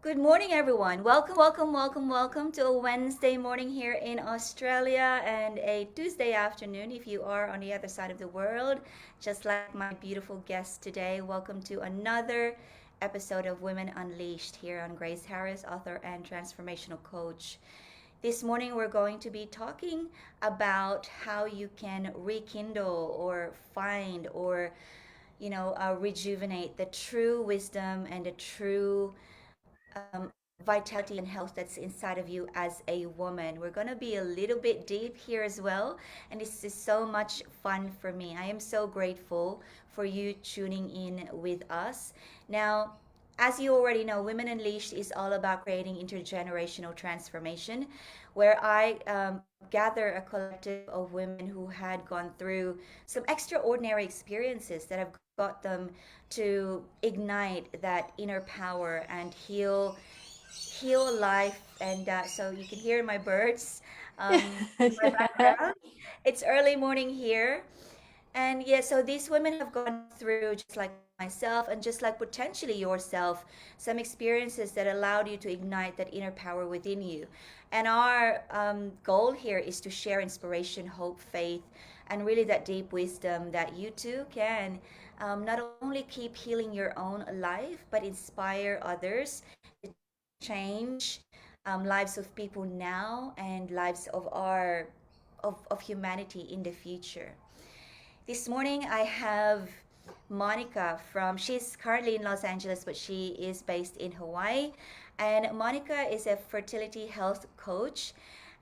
Good morning, everyone. Welcome to a Wednesday morning here in Australia and a Tuesday afternoon if you are on the other side of the world. Just like my beautiful guest today, welcome to another episode of Women Unleashed here on Grace Harris, author and transformational coach. This morning, we're going to be talking about how you can rekindle or find or rejuvenate the true wisdom and the true vitality and health that's inside of you as a woman. We're going to be a little bit deep here as well. And this is so much fun for me. I am so grateful for you tuning in with us. Now, as you already know, Women Unleashed is all about creating intergenerational transformation, where I gather a collective of women who had gone through some extraordinary experiences that have got them to ignite that inner power and heal life. And so you can hear my birds in my background. It's early morning here. And yeah, so these women have gone through, just like myself, and just like potentially yourself, some experiences that allowed you to ignite that inner power within you. And our goal here is to share inspiration, hope, faith, and really that deep wisdom that you too can not only keep healing your own life, but inspire others to change lives of people now and lives of of humanity in the future. This morning I have Monica she's currently in Los Angeles, but she is based in Hawaii. And Monica is a fertility health coach,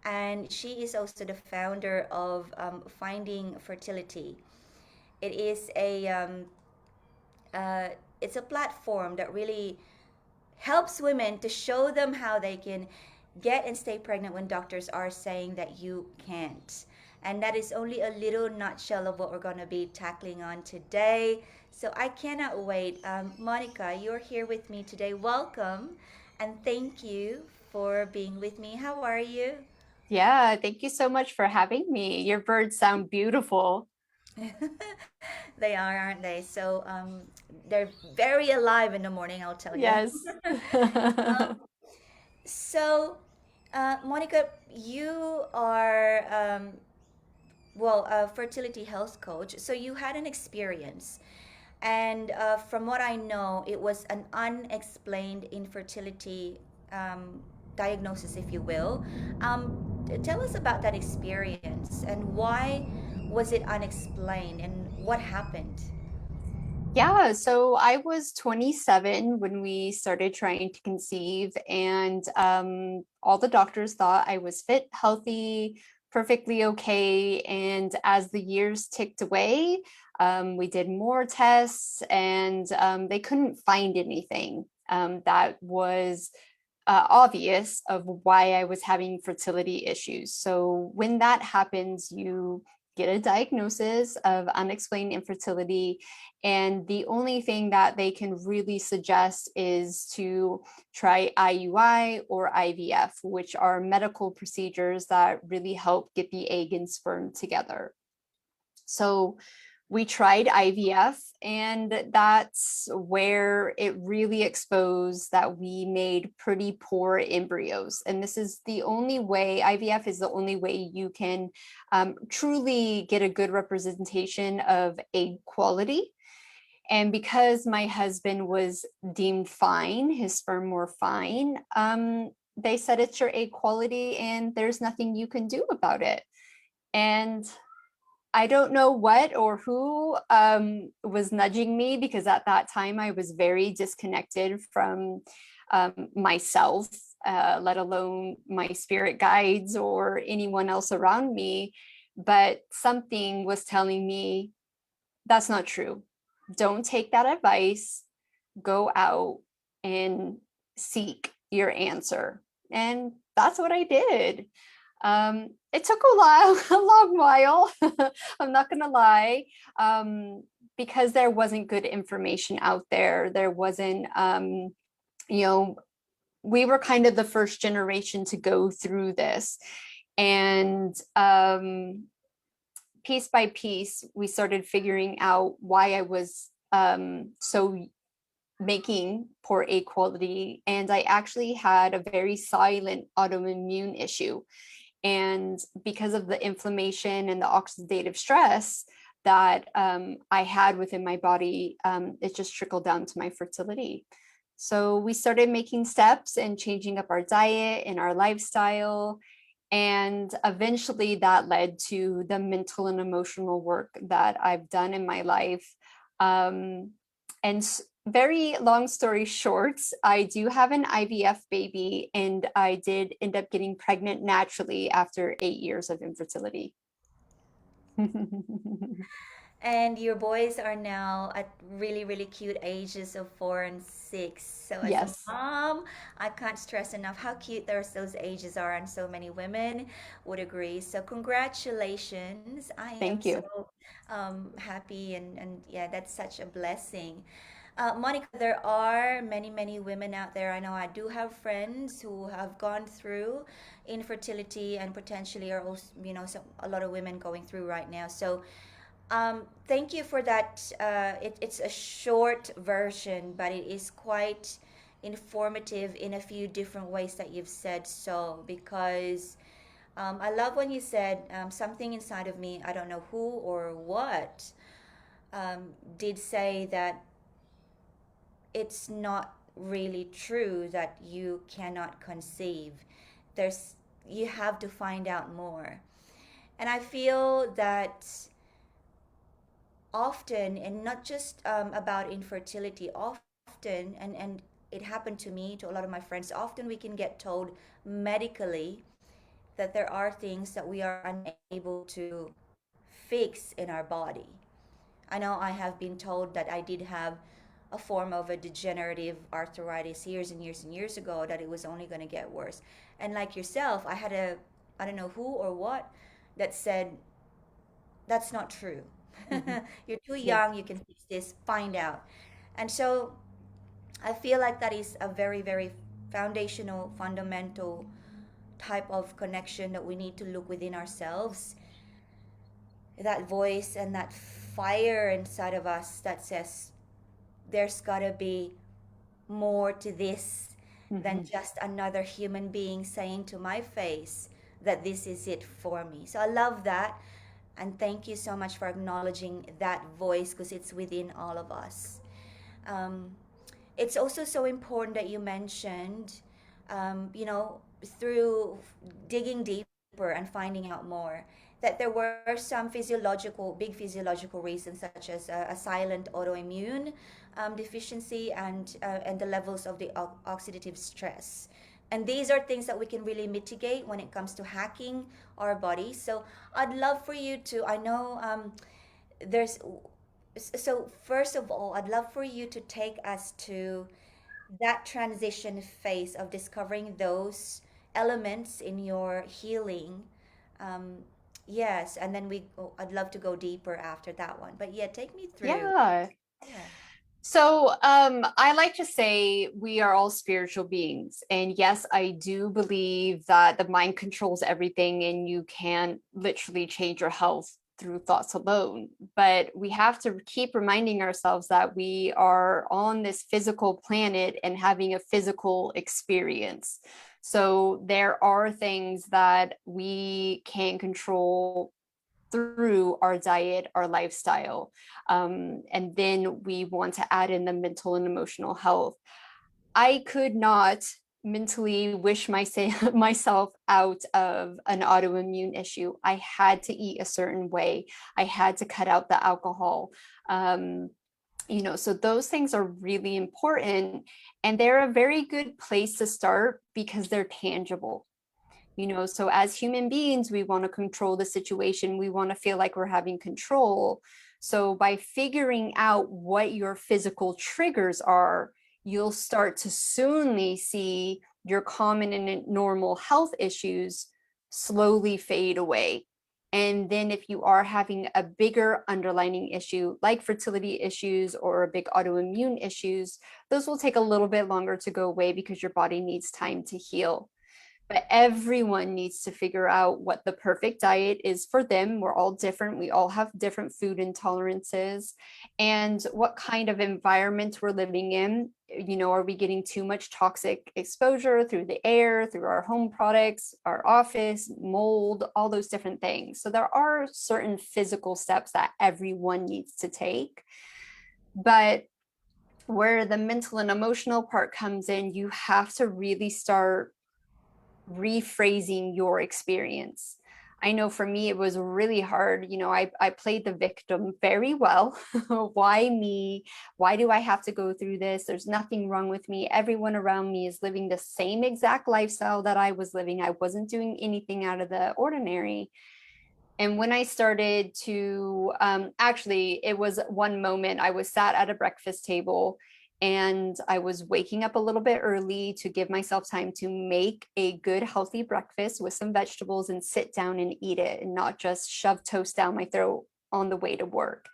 and she is also the founder of Finding Fertility. It is uh, it's a platform that really helps women to show them how they can get and stay pregnant when doctors are saying that you can't. And that is only a little nutshell of what we're going to be tackling on today. So I cannot wait. Monica, you're here with me today. Welcome and thank you for being with me. How are you? Yeah, thank you so much for having me. Your birds sound beautiful. They are, aren't they? So they're very alive in the morning, I'll tell you. Yes. So, Monica, you are a fertility health coach. So you had an experience, and from what I know, it was an unexplained infertility diagnosis, if you will. Tell us about that experience and why was it unexplained and what happened? Yeah, so I was 27 when we started trying to conceive, and all the doctors thought I was fit, healthy, perfectly okay. And as the years ticked away, we did more tests, and they couldn't find anything that was obvious of why I was having fertility issues. So when that happens, you get a diagnosis of unexplained infertility. And the only thing that they can really suggest is to try IUI or IVF, which are medical procedures that really help get the egg and sperm together. So we tried IVF, and that's where it really exposed that we made pretty poor embryos. And this is the only way, IVF is the only way you can truly get a good representation of egg quality. And because my husband was deemed fine, his sperm were fine, they said it's your egg quality and there's nothing you can do about it. And I don't know what or who was nudging me, because at that time I was very disconnected from myself, let alone my spirit guides or anyone else around me. But something was telling me that's not true. Don't take that advice. Go out and seek your answer. And that's what I did. It took a while, a long while. I'm not gonna lie, because there wasn't good information out there. There wasn't, you know, we were kind of the first generation to go through this, and piece by piece, we started figuring out why I was so making poor egg quality, and I actually had a very silent autoimmune issue. And because of the inflammation and the oxidative stress that I had within my body, it just trickled down to my fertility. So we started making steps and changing up our diet and our lifestyle. And eventually that led to the mental and emotional work that I've done in my life. And very long story short, I do have an IVF baby, and I did end up getting pregnant naturally after 8 years of infertility. And your boys are now at really, really cute ages of 4 and 6. So as a Yes, mom, I can't stress enough how cute those ages are, and so many women would agree. So congratulations. I am thank you. so happy, and yeah, that's such a blessing. Monica, there are many, many women out there. I know I do have friends who have gone through infertility and potentially are also, a lot of women going through right now. So thank you for that. It's a short version, but it is quite informative in a few different ways that you've said so. Because I love when you said something inside of me, I don't know who or what, did say that it's not really true that you cannot conceive. There's you have to find out more. And I feel that often, and not just about infertility, often, and it happened to me, to a lot of my friends, often we can get told medically that there are things that we are unable to fix in our body. I know I have been told that I did have a form of a degenerative arthritis years and years and years ago, that it was only going to get worse. And like yourself, I had I don't know who or what, that said that's not true. Mhm. You're too Yeah. young, you can fix this, find out. And so I feel like that is a very, very foundational, fundamental type of connection that we need to look within ourselves. That voice and that fire inside of us that says there's gotta be more to this than Mhm. just another human being saying to my face that this is it for me. So I love that. And thank you so much for acknowledging that voice, because it's within all of us. Um, it's also so important that you mentioned, through digging deeper and finding out more, that there were some big physiological reasons, such as a silent autoimmune deficiency, and the levels of the oxidative stress. And these are things that we can really mitigate when it comes to hacking our bodies. So I'd love for you to, I know there's, so first of all, I'd love for you to take us to that transition phase of discovering those elements in your healing. um, yes, and then I'd love to go deeper after that one, but yeah, take me through. Yeah. Yeah. So I like to say we are all spiritual beings. And yes, I do believe that the mind controls everything and you can literally change your health through thoughts alone. But we have to keep reminding ourselves that we are on this physical planet and having a physical experience. So there are things that we can control through our diet, our lifestyle. And then we want to add in the mental and emotional health. I could not mentally wish myself out of an autoimmune issue. I had to eat a certain way. I had to cut out the alcohol. Um, so those things are really important, and they're a very good place to start because they're tangible. So as human beings, we want to control the situation, we want to feel like we're having control. So by figuring out what your physical triggers are, you'll start to soonly see your common and normal health issues slowly fade away. And then if you are having a bigger underlying issue like fertility issues or big autoimmune issues, those will take a little bit longer to go away because your body needs time to heal. But everyone needs to figure out what the perfect diet is for them. We're all different. We all have different food intolerances, and what kind of environment we're living in are we getting too much toxic exposure through the air, through our home products, our office, mold, all those different things. So there are certain physical steps that everyone needs to take. But where the mental and emotional part comes in, you have to really start rephrasing your experience. I know for me, it was really hard. I played the victim very well. Why me? Why do I have to go through this? There's nothing wrong with me. Everyone around me is living the same exact lifestyle that I was living. I wasn't doing anything out of the ordinary. And when I started to, actually, it was one moment I was sat at a breakfast table and I was waking up a little bit early to give myself time to make a good, healthy breakfast with some vegetables and sit down and eat it and not just shove toast down my throat on the way to work.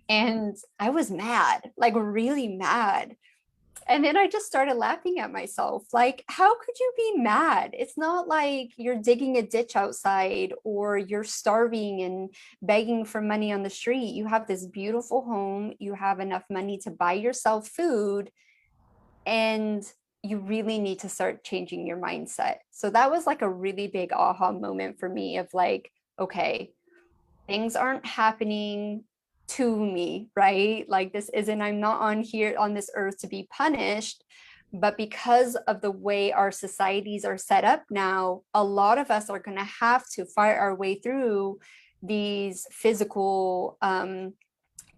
And I was mad, like really mad. And then I just started laughing at myself. Like, how could you be mad? It's not like you're digging a ditch outside or you're starving and begging for money on the street. You have this beautiful home, you have enough money to buy yourself food, and you really need to start changing your mindset. So that was like a really big aha moment for me of like, okay, things aren't happening to me, right? Like this isn't, I'm not on here on this earth to be punished. But because of the way our societies are set up now, a lot of us are going to have to fight our way through these physical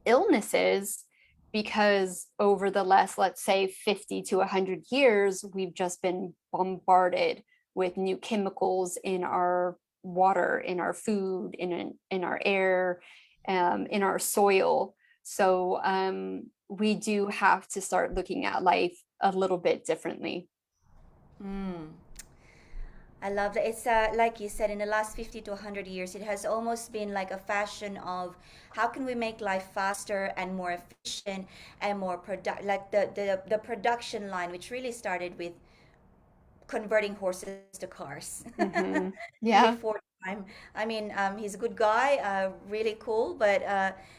illnesses because over the last, let's say, 50 to 100 years, we've just been bombarded with new chemicals in our water, in our food, in our air, in our soil. So we do have to start looking at life a little bit differently. Mm. I love that. It's like you said, in the last 50 to 100 years, it has almost been like a fashion of how can we make life faster and more efficient and more like the production line, which really started with converting horses to cars Mm-hmm. Yeah. before time. I mean, he's a good guy, really cool, but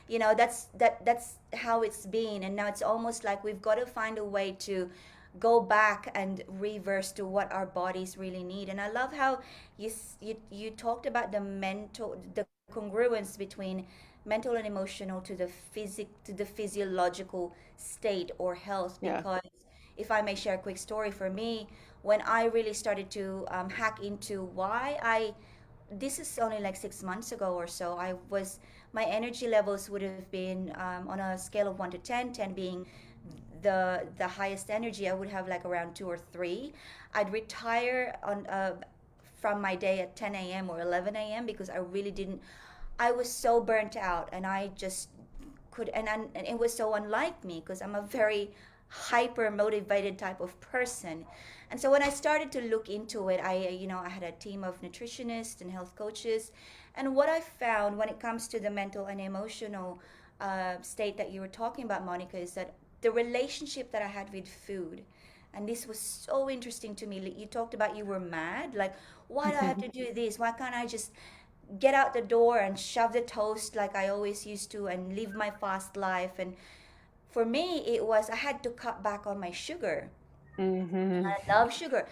that's how it's been, and now it's almost like we've got to find a way to go back and reverse to what our bodies really need. And I love how you talked about the congruence between mental and emotional to the physiological state or health. Yeah. Because if I may share a quick story, for me, when I really started to hack into why I this is only like 6 months ago or so. My energy levels would have been on a scale of 1 to 10, 10 being the highest energy. I would have like around 2 or 3. I'd retire on from my day at 10 a.m. or 11 a.m. because I really didn't. I was so burnt out, and I just could, and it was so unlike me because I'm a very hyper motivated type of person. And so when I started to look into it, I had a team of nutritionists and health coaches. And what I found when it comes to the mental and emotional state that you were talking about, Monica, is that the relationship that I had with food, and this was so interesting to me. You talked about you were mad. Like, why do I have to do this? Why can't I just get out the door and shove the toast like I always used to and live my fast life? And for me, it was I had to cut back on my sugar. Mm-hmm. I love sugar.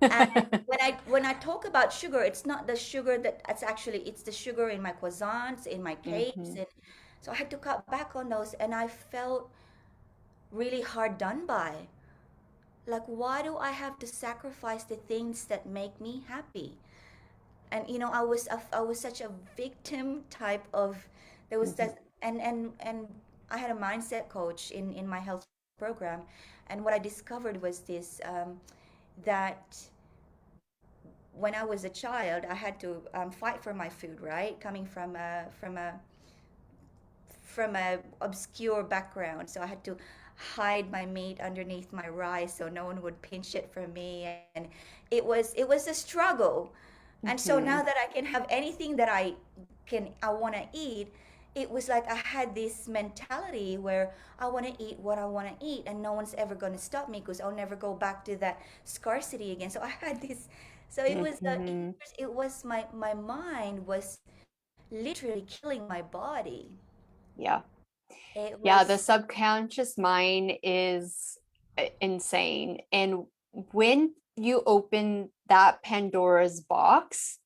And when I talk about sugar, it's not the sugar it's the sugar in my croissants, in my cakes, Mm-hmm. and so I had to cut back on those, and I felt really hard done by. Like, why do I have to sacrifice the things that make me happy? And I was such a victim type of. There was Mm-hmm. that, and I had a mindset coach in my health program, and what I discovered was this, that when I was a child, I had to fight for my food, right? Coming from a obscure background, so I had to hide my meat underneath my rice so no one would pinch it from me, and it was a struggle. And so Mm-hmm. now that I can have anything that I want to eat, it was like I had this mentality where I want to eat what I want to eat, and no one's ever going to stop me because I'll never go back to that scarcity again. So I had this. So Mm-hmm. it was my mind was literally killing my body. Yeah. It Yeah, the was. subconscious mind is insane. And when you open that Pandora's box,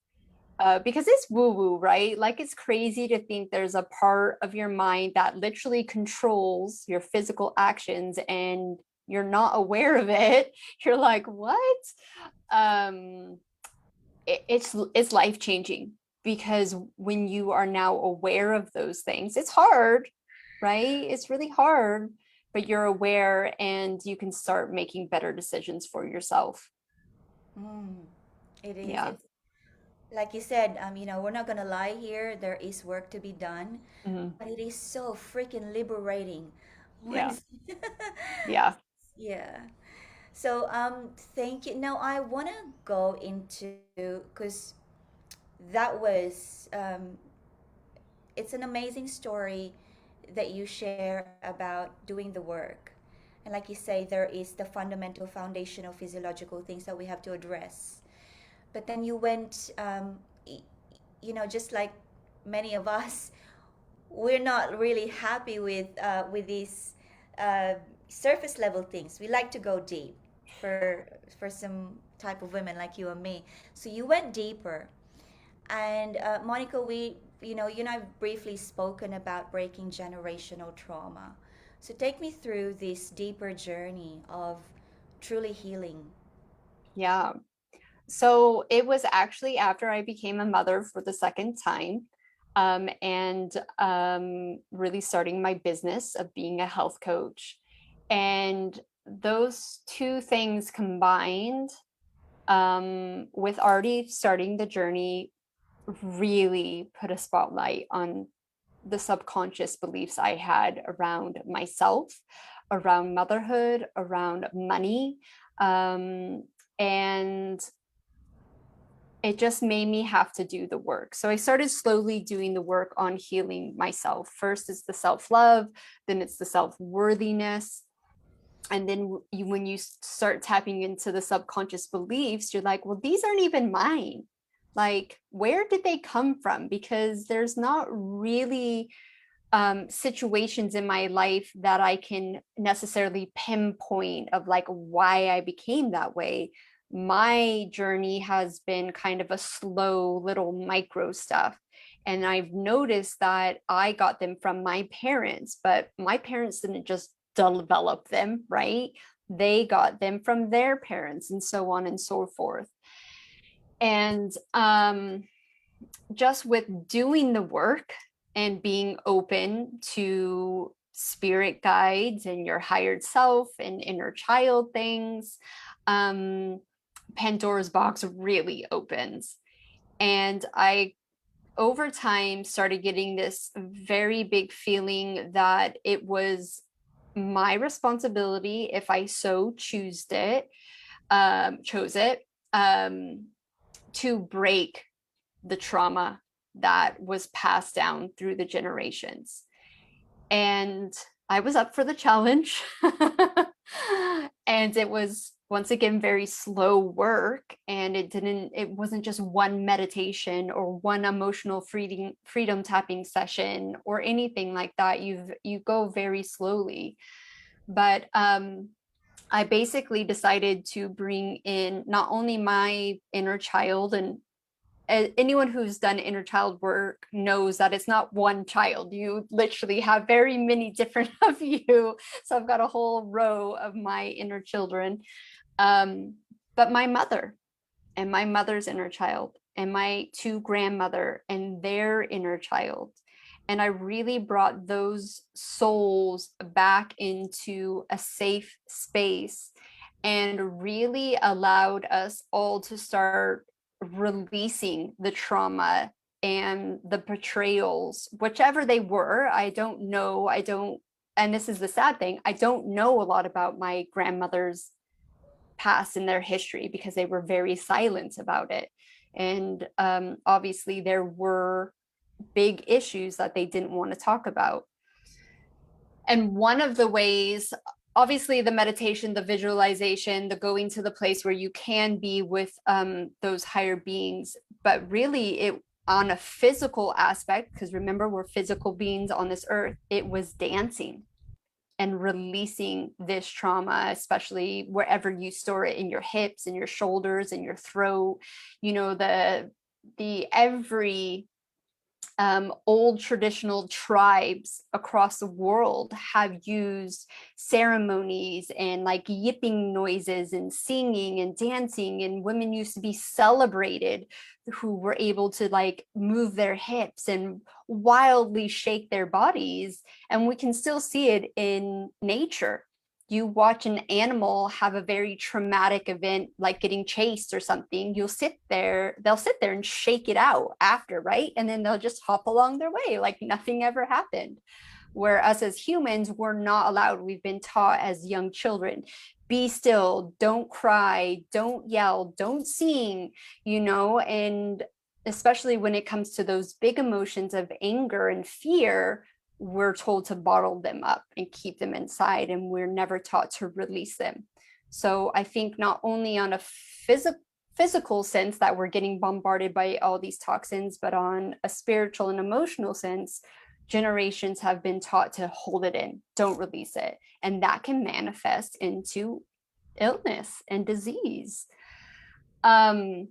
because it's woo woo, right? Like it's crazy to think there's a part of your mind that literally controls your physical actions and you're not aware of it. You're like, what? Um, it's life changing because when you are now aware of those things, it's hard, right? It's really hard, but you're aware and you can start making better decisions for yourself. Mm, it is. Yeah. It's like you said, we're not gonna lie here. There is work to be done, Mhm. but it is so freaking liberating. Yeah. Once, Yeah. yeah. So, thank you. Now I wanna go into because that was it's an amazing story that you share about doing the work. And like you say, there is the fundamental foundational physiological things that we have to address. But then you went, just like many of us, we're not really happy with these uh, surface level things. We like to go deep for for some type of women like you and me. So you went deeper, and Monica, you and I've briefly spoken about breaking generational trauma. So take me through this deeper journey of truly healing. Yeah. So it was actually after I became a mother for the second time, and really starting my business of being a health coach. And those two things combined, with already starting the journey, really put a spotlight on the subconscious beliefs I had around myself, around motherhood, around money. And it just made me have to do the work. So I started slowly doing the work on healing myself. First, it's the self love, then it's the self worthiness. And then when you start tapping into the subconscious beliefs, you're like, well, these aren't even mine. Like, where did they come from? Because there's not really situations in my life that I can necessarily pinpoint of like why I became that way. My journey has been kind of a slow little micro stuff. And I've noticed that I got them from my parents, but my parents didn't just develop them, right? They got them from their parents and so on and so forth. And just with doing the work and being open to spirit guides and your higher self and inner child things, um, Pandora's box really opens. And I, over time, started getting this very big feeling that it was my responsibility if I so chose it, um, to break the trauma that was passed down through the generations. And I was up for the challenge. And it was once again very slow work, and it wasn't just one meditation or one emotional freedom tapping session or anything like that. You go very slowly. But I basically decided to bring in not only my inner child, and anyone who's done inner child work knows that it's not one child. You literally have very many different of you. So I've got a whole row of my inner children. Um, but my mother and my mother's inner child and my two grandmother and their inner child. And I really brought those souls back into a safe space and really allowed us all to start releasing the trauma and the betrayals, whichever they were. I don't know. And this is the sad thing, I don't know a lot about my grandmother's past in their history because they were very silent about it. And obviously, there were big issues that they didn't want to talk about. And one of the ways, obviously, the meditation, the visualization, the going to the place where you can be with those higher beings, but really, it on a physical aspect, because remember, we're physical beings on this earth, it was dancing. and releasing this trauma, especially wherever you store it, in your hips and your shoulders and your throat. You know, the every old traditional tribes across the world have used ceremonies and like yipping noises and singing and dancing, and women used to be celebrated who were able to like move their hips and wildly shake their bodies. And we can still see it in nature. You watch an animal have a very traumatic event like getting chased or something, they'll sit there and shake it out after, right? And then they'll just hop along their way like nothing ever happened. Where us as humans, we're not allowed. We've been taught as young children, be still, don't cry, don't yell, don't sing, and especially when it comes to those big emotions of anger and fear, we're told to bottle them up and keep them inside, and we're never taught to release them. So I think not only on a physical sense that we're getting bombarded by all these toxins, but on a spiritual and emotional sense, generations have been taught to hold it in, don't release it. And that can manifest into illness and disease. Um,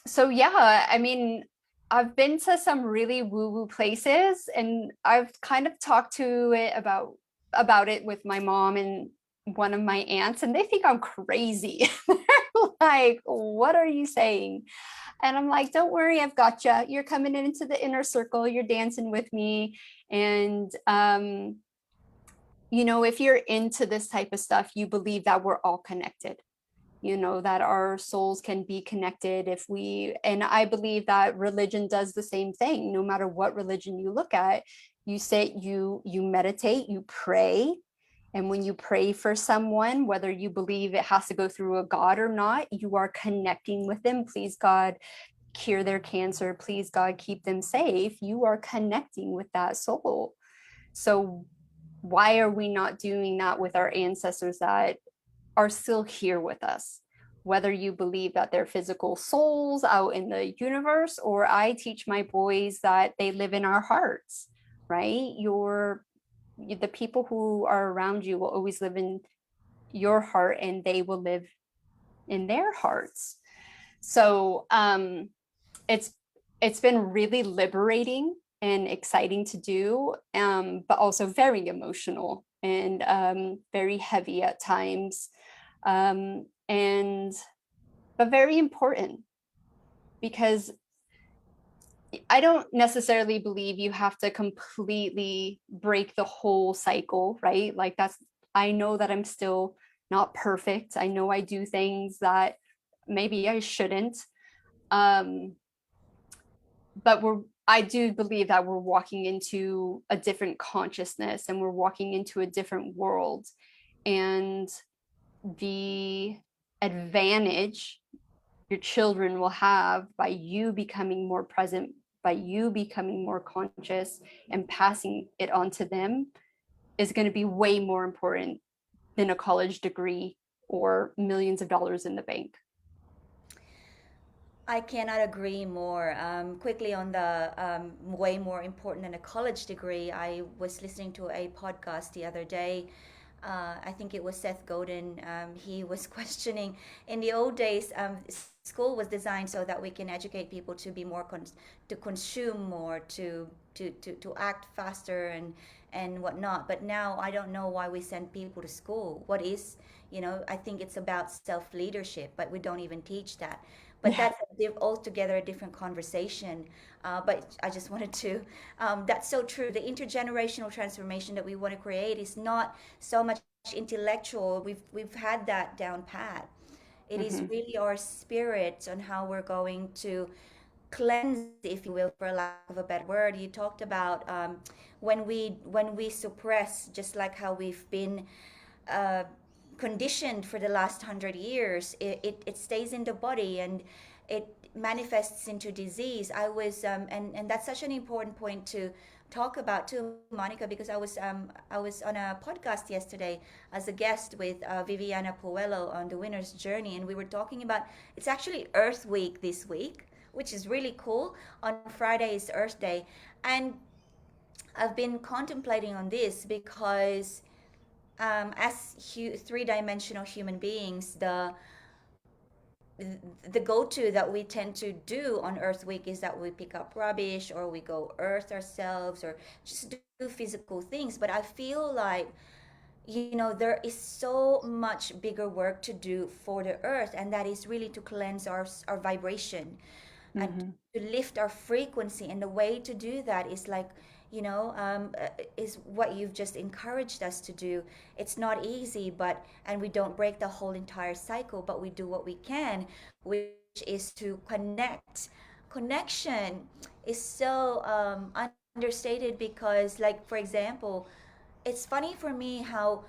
so yeah, I mean, I've been to some really woo-woo places, and I've kind of talked to it about it with my mom and one of my aunts, and they think I'm crazy. They're like, what are you saying? And I'm like, don't worry, I've got you. You're coming into the inner circle, you're dancing with me. And if you're into this type of stuff, you believe that we're all connected, that our souls can be connected and I believe that religion does the same thing. No matter what religion you look at, you say you meditate, you pray. And when you pray for someone, whether you believe it has to go through a god or not, you are connecting with them. Please God, cure their cancer. Please God, keep them safe. You are connecting with that soul. So why are we not doing that with our ancestors that are still here with us? Whether you believe that they're physical souls out in the universe, or I teach my boys that they live in our hearts, right? The people who are around you will always live in your heart, and they will live in their hearts. So it's it's been really liberating and exciting to do, but also very emotional and very heavy at times, and but very important, because I don't necessarily believe you have to completely break the whole cycle, right? Like I know that I'm still not perfect. I know I do things that maybe I shouldn't. Um, but I do believe that we're walking into a different consciousness, and we're walking into a different world. And the advantage your children will have by you becoming more present, by you becoming more conscious and passing it on to them, is going to be way more important than a college degree or millions of dollars in the bank. I cannot agree more. Quickly on the way more important than a college degree, I was listening to a podcast the other day. I think it was Seth Godin. He was questioning in the old days, school was designed so that we can educate people to be more, to consume more, to act faster and whatnot. But now I don't know why we send people to school. What is, I think it's about self leadership, but we don't even teach that. But Yeah. that's altogether a different conversation. But I just wanted to, that's so true. The intergenerational transformation that we want to create is not so much intellectual. We've had that down pat. It is Mm-hmm. really our spirits on how we're going to cleanse, if you will, for lack of a better word. You talked about when we suppress, just like how we've been uh, conditioned for the last 100 years, it stays in the body and it manifests into disease. And that's such an important point to talk about too, Monica, because I was on a podcast yesterday as a guest with Viviana Puello on the Winner's Journey, and we were talking about, it's actually Earth Week this week, which is really cool. On Friday is Earth Day, and I've been contemplating on this because as three-dimensional human beings, the go-to that we tend to do on Earth Week is that we pick up rubbish or we go earth ourselves or just do physical things. But I feel like, there is so much bigger work to do for the earth, and that is really to cleanse our vibration and Hmm. to lift our frequency. And the way to do that is like, is what you've just encouraged us to do. It's not easy, but and we don't break the whole entire cycle, but we do what we can, which is to connect. Connection is so understated because, like, for example, it's funny for me how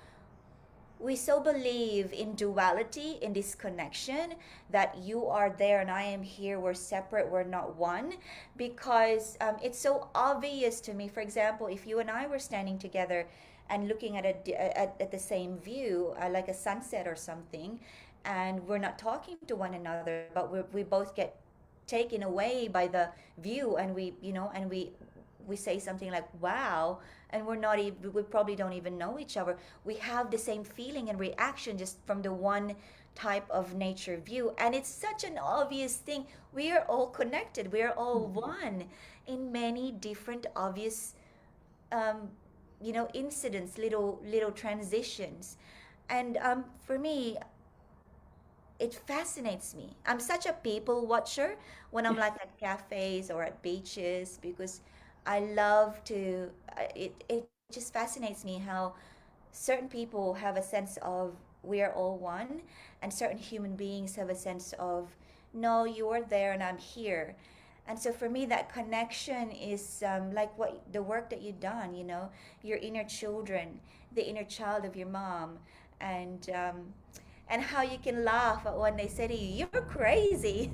we so believe in duality, in this connection, that you are there and I am here, we're separate, we're not one, because it's so obvious to me. For example, if you and I were standing together and looking at the same view, like a sunset or something, and we're not talking to one another, but we both get taken away by the view, and we say something like wow, and we probably don't even know each other. We have the same feeling and reaction just from the one type of nature view, and it's such an obvious thing. We are all connected, we are all one in many different obvious um, incidents, little transitions. And for me, it fascinates me. I'm such a people watcher when I'm like at cafes or at beaches, because I love to. It just fascinates me how certain people have a sense of we are all one, and certain human beings have a sense of no, you're there and I'm here. And so for me, that connection is like what the work that you've done. Your inner children, the inner child of your mom, and how you can laugh at when they say to you, "You're crazy."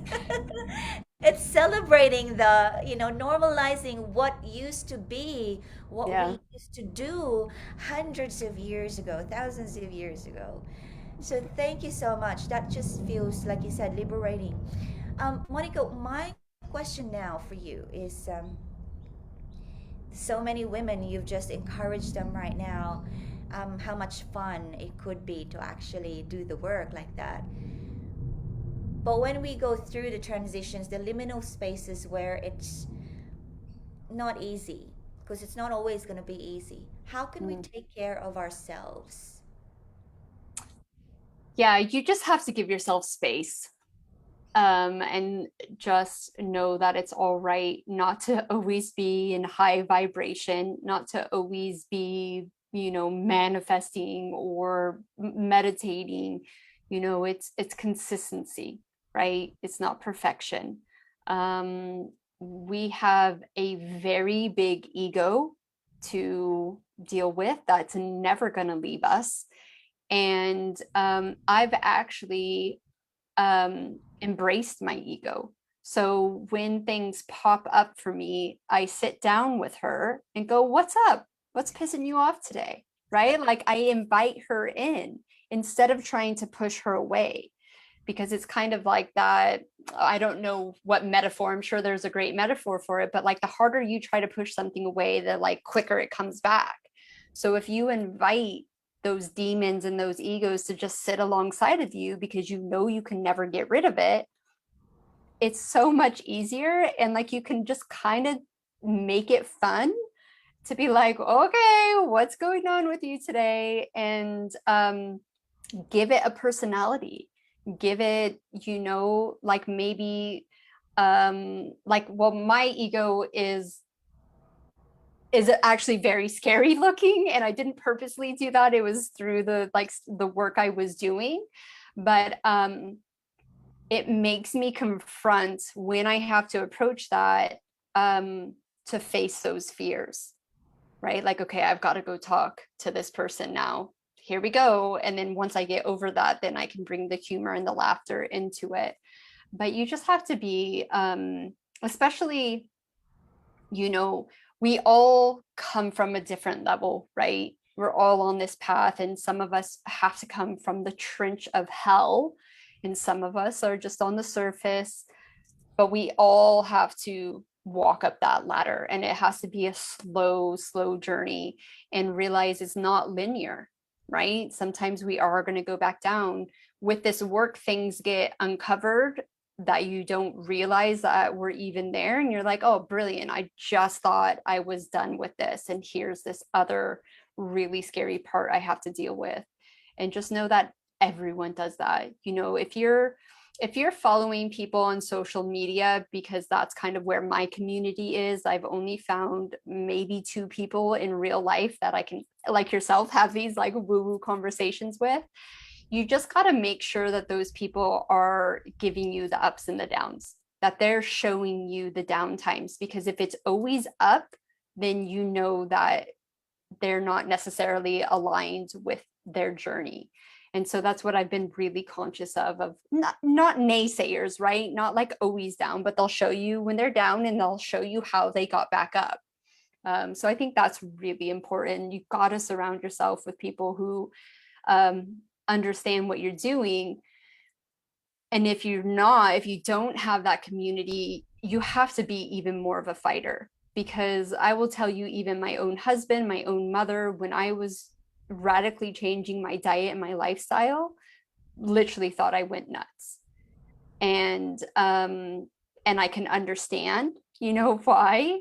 It's celebrating normalizing what used to be, what Yeah. we used to do hundreds of years ago, thousands of years ago. So thank you so much. That just feels, like you said, liberating. Monica, my question now for you is, so many women, you've just encouraged them right now, how much fun it could be to actually do the work like that. But when we go through the transitions, the liminal spaces where it's not easy, because it's not always going to be easy, how can we Mm. take care of ourselves? Yeah, you just have to give yourself space. And just know that it's all right not to always be in high vibration, not to always be, manifesting or meditating. It's consistency, right? It's not perfection. We have a very big ego to deal with that's never going to leave us. And I've actually embraced my ego. So when things pop up for me, I sit down with her and go, "What's up? What's pissing you off today?" Right? Like I invite her in instead of trying to push her away, because it's kind of like that. I don't know what metaphor, I'm sure there's a great metaphor for it, but like the harder you try to push something away, the like quicker it comes back. So if you invite those demons and those egos to just sit alongside of you because you know you can never get rid of it, it's so much easier. And like you can just kind of make it fun to be like, okay, what's going on with you today? And give it a personality, give it, like maybe like, well, my ego is actually very scary looking, and I didn't purposely do that. It was through the work I was doing. But it makes me confront when I have to approach that, to face those fears, right? Like, okay, I've got to go talk to this person now. Here we go. And then once I get over that, then I can bring the humor and the laughter into it. But you just have to be, especially, you know, we all come from a different level, right? We're all on this path, and some of us have to come from the trench of hell, and some of us are just on the surface, but we all have to walk up that ladder, and it has to be a slow, slow journey, and realize it's not linear. right? Sometimes we are going to go back down. With this work, things get uncovered that you don't realize that we're even there. And you're like, oh, brilliant. I just thought I was done with this. And here's this other really scary part I have to deal with. And just know that everyone does that. You know, if you're following people on social media, because that's kind of where my community is, I've only found maybe two people in real life that I can, like yourself, have these like woo woo conversations with. You just got to make sure that those people are giving you the ups and the downs, that they're showing you the down times. Because if it's always up, then you know that they're not necessarily aligned with their journey. And so that's what I've been really conscious of not naysayers, right? Not like always down, but they'll show you when they're down and they'll show you how they got back up. So I think that's really important. You've got to surround yourself with people who understand what you're doing. And if you don't have that community, you have to be even more of a fighter. Because I will tell you, even my own husband, my own mother, when I was radically changing my diet and my lifestyle, literally thought I went nuts. And I can understand, why,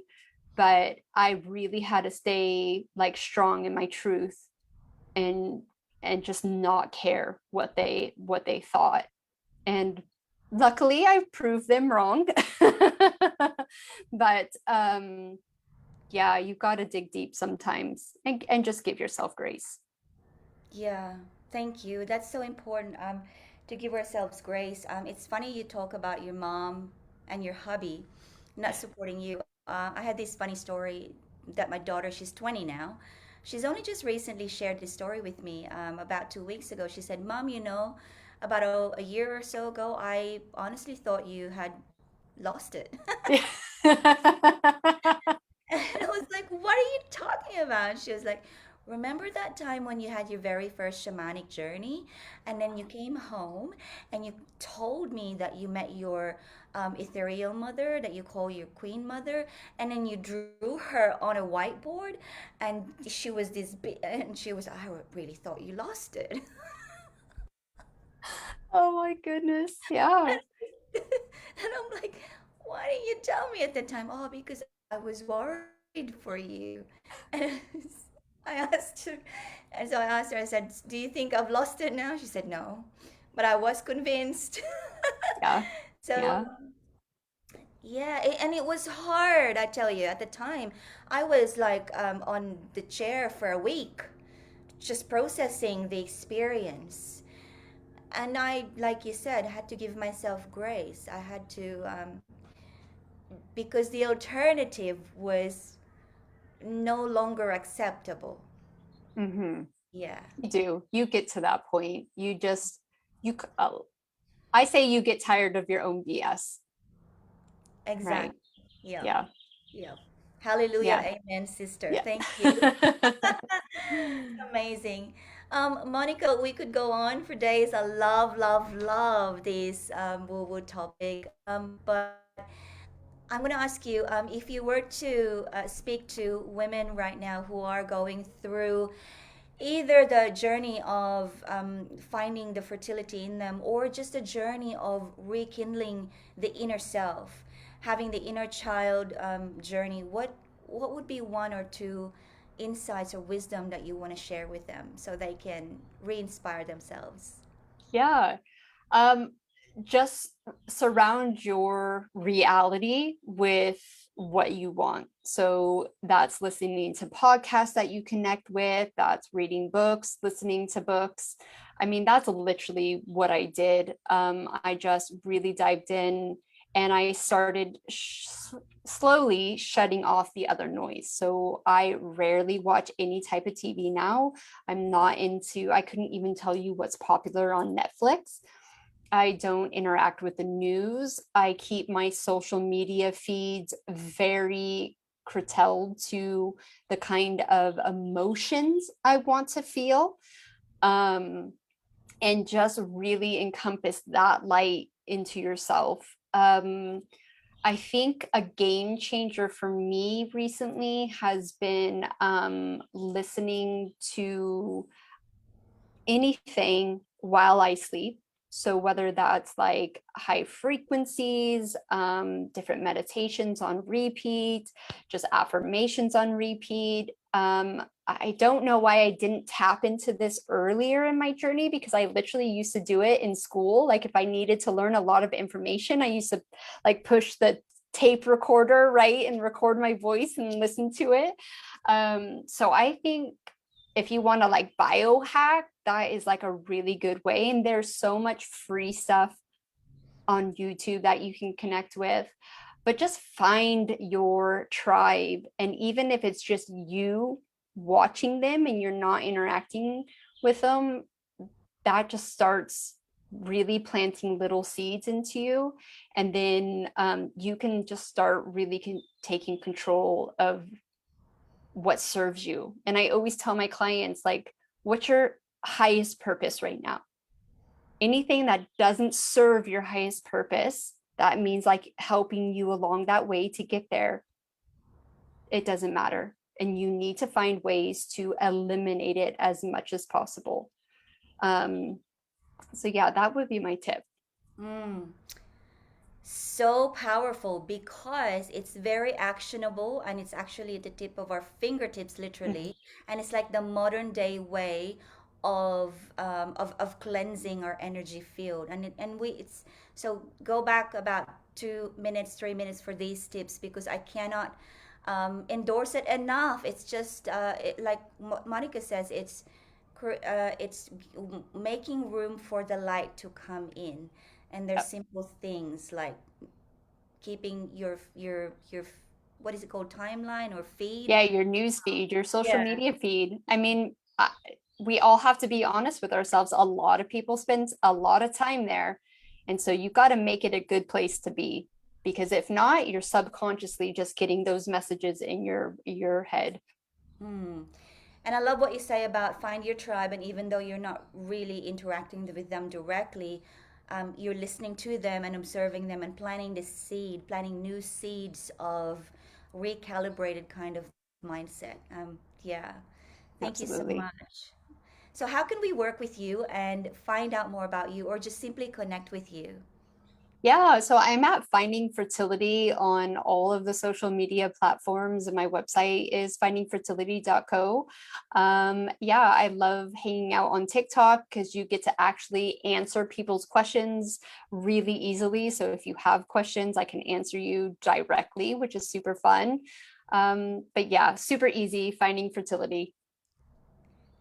but I really had to stay like strong in my truth, and just not care what they thought. And luckily I proved them wrong. But yeah, you got to dig deep sometimes, and just give yourself grace. Yeah, thank you. That's so important. To give ourselves grace. It's funny you talk about your mom and your hubby not supporting you. I had this funny story that my daughter, she's 20 now. She's only just recently shared this story with me about 2 weeks ago. She said, "Mom, about a year or so ago, I honestly thought you had lost it." And I was like, "What are you talking about?" She was like, "Remember that time when you had your very first shamanic journey? And then you came home and you told me that you met your ethereal mother, that you call your queen mother, and then you drew her on a whiteboard, and she was this big, and she was, I really thought you lost it." Oh my goodness. Yeah. And I'm like, "Why didn't you tell me at the time?" "Oh, because I was worried for you." And I asked her, and so I asked her, I said, "Do you think I've lost it now?" She said, "No, but I was convinced." Yeah. So, Yeah. yeah, and it was hard, I tell you, at the time. I was like on the chair for a week, just processing the experience. And I, like you said, had to give myself grace. I had to, because the alternative was no longer acceptable. Mm-hmm. Yeah, You do. You get to that point. I say you get tired of your own BS, right? exactly. Yep, Yeah. yep. Hallelujah, Yeah. amen, sister. Yeah. Thank you. Amazing. Monica, we could go on for days. I love, love, love this woo-woo topic. But I'm going to ask you, if you were to speak to women right now who are going through either the journey of finding the fertility in them, or just a journey of rekindling the inner self, having the inner child journey, what would be one or two insights or wisdom that you want to share with them so they can re-inspire themselves? Yeah. Um, just surround your reality with what you want. So that's listening to podcasts that you connect with, that's reading books, listening to books. I mean, that's literally what I did. I just really dived in, and I started slowly shutting off the other noise. So I rarely watch any type of TV now. I couldn't even tell you what's popular on Netflix. I don't interact with the news. I keep my social media feeds very curtailed to the kind of emotions I want to feel, um, and just really encompass that light into yourself. I think a game changer for me recently has been listening to anything while I sleep. So whether that's like high frequencies, different meditations on repeat, just affirmations on repeat. I don't know why I didn't tap into this earlier in my journey because I literally used to do it in school. Like if I needed to learn a lot of information, I used to like push the tape recorder, right, and record my voice and listen to it. So I think if you want to like biohack, that is like a really good way. And there's so much free stuff on YouTube that you can connect with. But just find your tribe. And even if it's just you watching them and you're not interacting with them, that just starts really planting little seeds into you. And then you can just start really taking control of what serves you. And I always tell my clients, like, what's your highest purpose right now? Anything that doesn't serve your highest purpose, that means like helping you along that way to get there, it doesn't matter. And you need to find ways to eliminate it as much as possible. Um, so, yeah, that would be my tip. Mm. So powerful because it's very actionable and it's actually at the tip of our fingertips, Mhm. literally. And it's like the modern day way of cleansing our energy field. And it's so go back about 2 minutes, 3 minutes for these tips because I cannot endorse it enough. It's just like Monica says, it's making room for the light to come in, and there's Yep. simple things like keeping your what is it called, timeline or feed. Yeah, your news feed, your social Yeah. media feed. I mean, we all have to be honest with ourselves. A lot of people spend a lot of time there. And so you got to make it a good place to be because if not, you're subconsciously just getting those messages in your head. Hmm. And I love what you say about find your tribe, and even though you're not really interacting with them directly, you're listening to them and observing them and planting the seed, planting new seeds of recalibrated kind of mindset. Yeah. Thank you so Absolutely. much. So, how can we work with you and find out more about you or just simply connect with you? Yeah, so I'm at Finding Fertility on all of the social media platforms, and my website is findingfertility.co. Yeah, I love hanging out on TikTok because you get to actually answer people's questions really easily. So if you have questions, I can answer you directly, which is super fun. But yeah, super easy, Finding Fertility.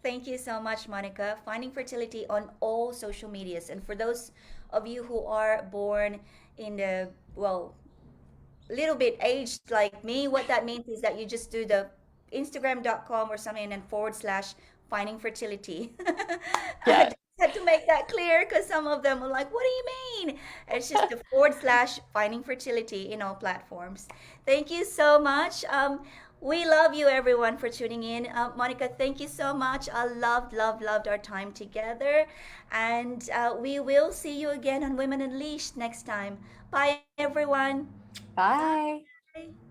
Thank you so much, Monica. Finding fertility on all social medias. And for those of you who are born in the, well, little bit aged like me, what that means is that you just do the Instagram.com or something and then forward slash finding fertility. I Yeah, just had to make that clear because some of them are like, what do you mean? It's just the forward slash finding fertility in all platforms. Thank you so much. We love you, everyone, for tuning in. Monica, thank you so much. I loved our time together. And we will see you again on Women Unleashed next time. Bye, everyone. bye. Bye.